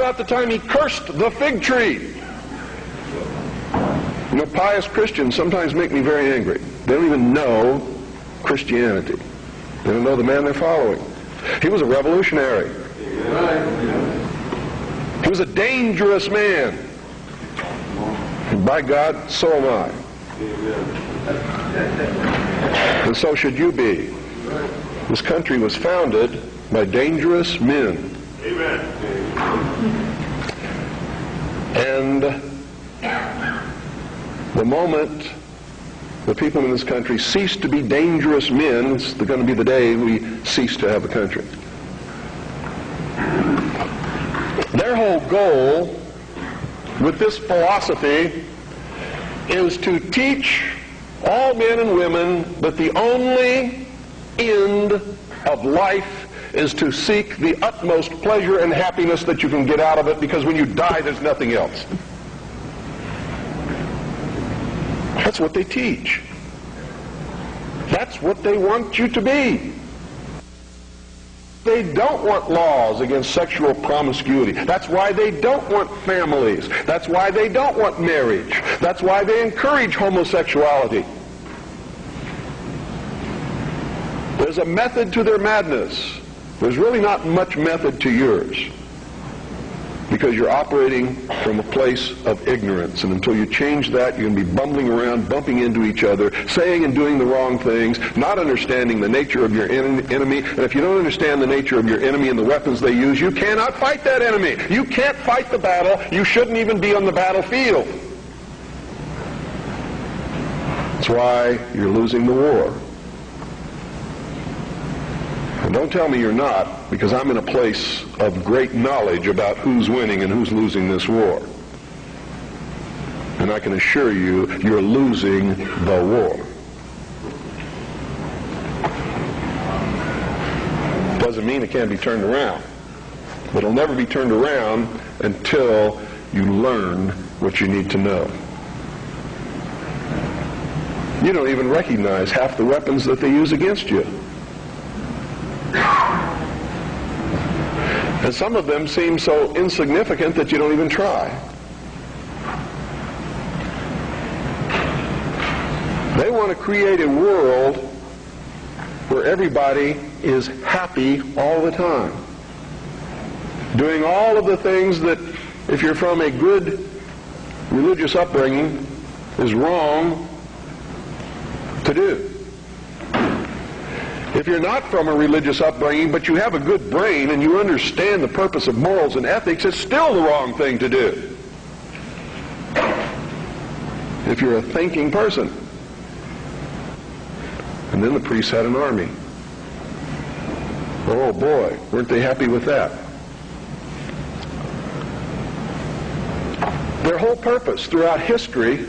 about the time he cursed the fig tree? You know, pious Christians sometimes make me very angry. They don't even know Christianity. They don't know the man they're following. He was a revolutionary. He was a dangerous man. And by God, so am I. And so should you be. This country was founded by dangerous men. Amen. And the moment the people in this country cease to be dangerous men, it's going to be the day we cease to have a country. Their whole goal with this philosophy is to teach all men and women that the only end of life is to seek the utmost pleasure and happiness that you can get out of it, because when you die, there's nothing else. That's what they teach. That's what they want you to be. They don't want laws against sexual promiscuity. That's why they don't want families. That's why they don't want marriage. That's why they encourage homosexuality. There's a method to their madness. There's really not much method to yours, because you're operating from a place of ignorance. And until you change that, you're going to be bumbling around, bumping into each other, saying and doing the wrong things, not understanding the nature of your enemy. And if you don't understand the nature of your enemy and the weapons they use, you cannot fight that enemy. You can't fight the battle. You shouldn't even be on the battlefield. That's why you're losing the war. And don't tell me you're not, because I'm in a place of great knowledge about who's winning and who's losing this war. And I can assure you, you're losing the war. Doesn't mean it can't be turned around. But it'll never be turned around until you learn what you need to know. You don't even recognize half the weapons that they use against you. And some of them seem so insignificant that you don't even try. They want to create a world where everybody is happy all the time, doing all of the things that, if you're from a good religious upbringing, is wrong to do. If you're not from a religious upbringing, but you have a good brain and you understand the purpose of morals and ethics, it's still the wrong thing to do. If you're a thinking person. And then the priests had an army. Oh boy, weren't they happy with that? Their whole purpose throughout history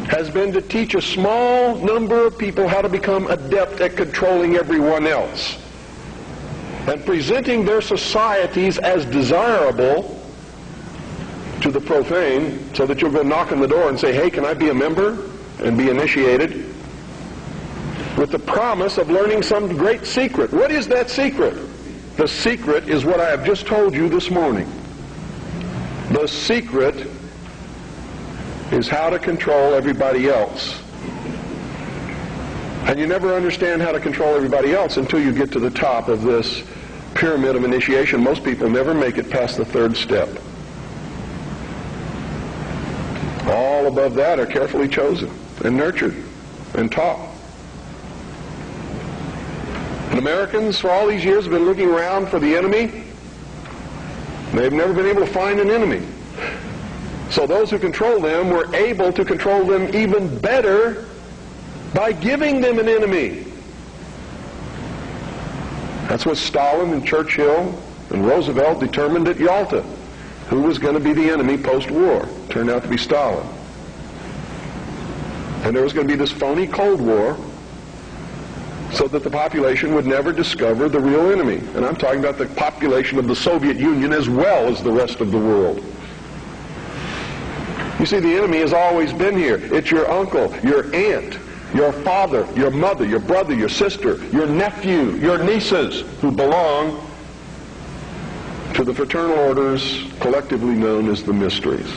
has been to teach a small number of people how to become adept at controlling everyone else, and presenting their societies as desirable to the profane, so that you'll go knock on the door and say, hey, can I be a member and be initiated, with the promise of learning some great secret. What is that secret? The secret is what I have just told you this morning. The secret is how to control everybody else. And you never understand how to control everybody else until you get to the top of this pyramid of initiation. Most people never make it past the third step. All above that are carefully chosen and nurtured and taught. And Americans for all these years have been looking around for the enemy. They've never been able to find an enemy. So those who control them were able to control them even better by giving them an enemy. That's what Stalin and Churchill and Roosevelt determined at Yalta. Who was going to be the enemy post-war? Turned out to be Stalin. And there was going to be this phony Cold War, so that the population would never discover the real enemy. And I'm talking about the population of the Soviet Union as well as the rest of the world. You see, the enemy has always been here. It's your uncle, your aunt, your father, your mother, your brother, your sister, your nephew, your nieces, who belong to the fraternal orders collectively known as the mysteries,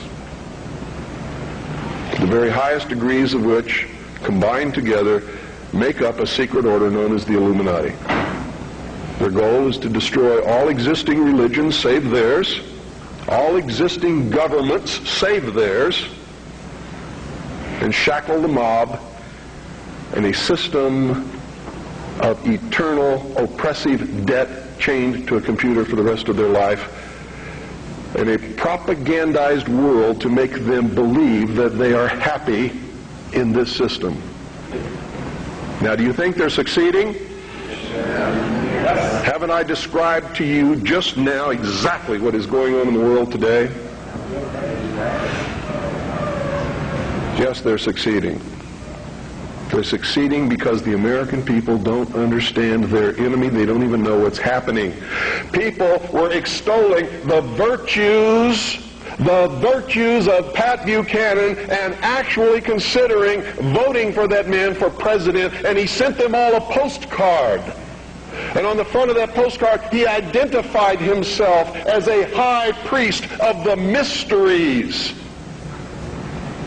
the very highest degrees of which, combined together, make up a secret order known as the Illuminati. Their goal is to destroy all existing religions save theirs, all existing governments save theirs, and shackle the mob in a system of eternal oppressive debt chained to a computer for the rest of their life, in a propagandized world to make them believe that they are happy in this system. Now, do you think they're succeeding? Yes. Haven't I described to you just now exactly what is going on in the world today? Yes, they're succeeding. They're succeeding because the American people don't understand their enemy. They don't even know what's happening. People were extolling the virtues of Pat Buchanan and actually considering voting for that man for president, and he sent them all a postcard. And on the front of that postcard, he identified himself as a high priest of the mysteries.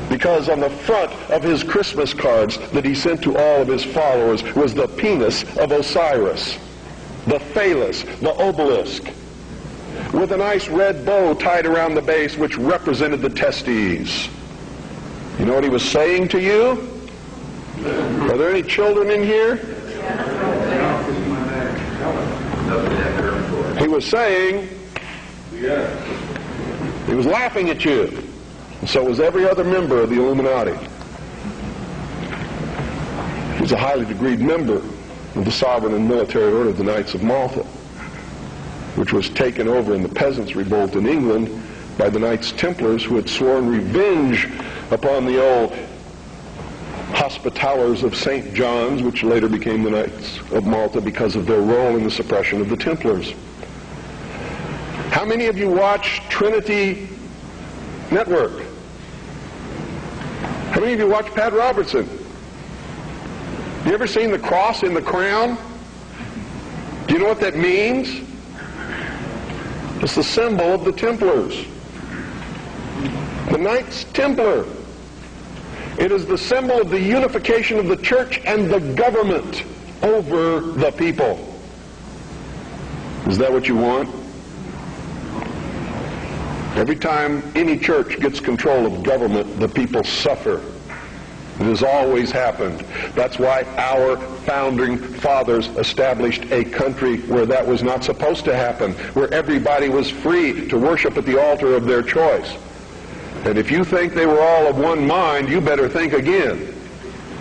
Because on the front of his Christmas cards that he sent to all of his followers was the penis of Osiris, the phallus, the obelisk, with a nice red bow tied around the base which represented the testes. You know what he was saying to you? Are there any children in here? He was saying, he was laughing at you. And so was every other member of the Illuminati. He was a highly degreed member of the sovereign and military order of the Knights of Malta, which was taken over in the Peasants' Revolt in England by the Knights Templars, who had sworn revenge upon the old Hospitallers of St. John's, which later became the Knights of Malta because of their role in the suppression of the Templars. How many of you watch Trinity Network? How many of you watch Pat Robertson? You ever seen the cross in the crown? Do you know what that means? It's the symbol of the Templars. The Knights Templar. It is the symbol of the unification of the church and the government over the people. Is that what you want? Every time any church gets control of government, the people suffer. It has always happened. That's why our founding fathers established a country where that was not supposed to happen, where everybody was free to worship at the altar of their choice. And if you think they were all of one mind, you better think again.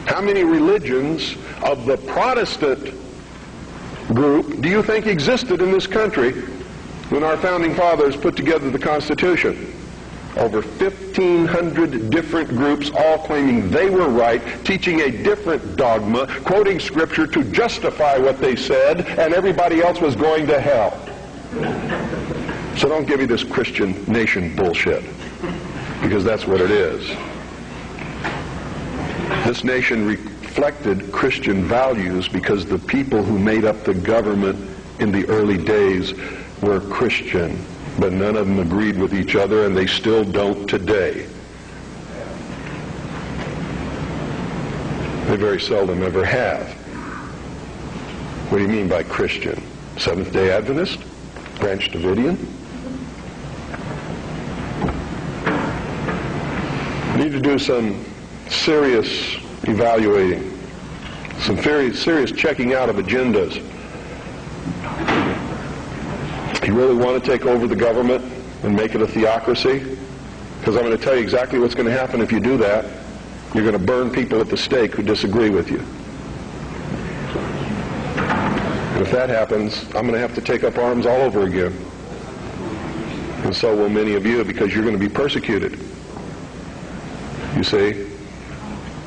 How many religions of the Protestant group do you think existed in this country when our founding fathers put together the Constitution? Over 1,500 different groups, all claiming they were right, teaching a different dogma, quoting Scripture to justify what they said, and everybody else was going to hell. So don't give me this Christian nation bullshit, because that's what it is. This nation reflected Christian values because the people who made up the government in the early days were Christian, but none of them agreed with each other, and they still don't today. They very seldom ever have. What do you mean by Christian? Seventh-day Adventist? Branch Davidian? We need to do some serious evaluating, some very serious checking out of agendas. You really want to take over the government and make it a theocracy? Because I'm going to tell you exactly what's going to happen if you do that. You're going to burn people at the stake who disagree with you. And if that happens, I'm going to have to take up arms all over again. And so will many of you, because you're going to be persecuted. You see?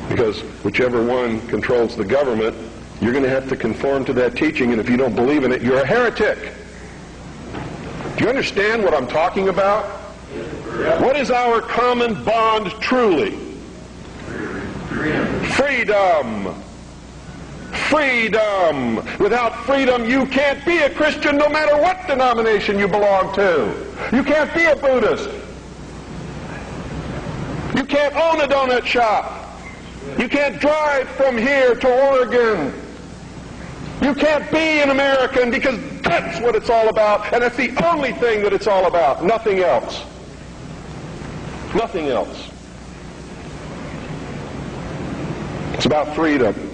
Because whichever one controls the government, you're going to have to conform to that teaching, and if you don't believe in it, you're a heretic. Do you understand what I'm talking about? What is our common bond truly? Freedom. Freedom. Without freedom, you can't be a Christian no matter what denomination you belong to. You can't be a Buddhist. You can't own a donut shop. You can't drive from here to Oregon. You can't be an American, because that's what it's all about, and that's the only thing that it's all about. Nothing else. Nothing else. It's about freedom.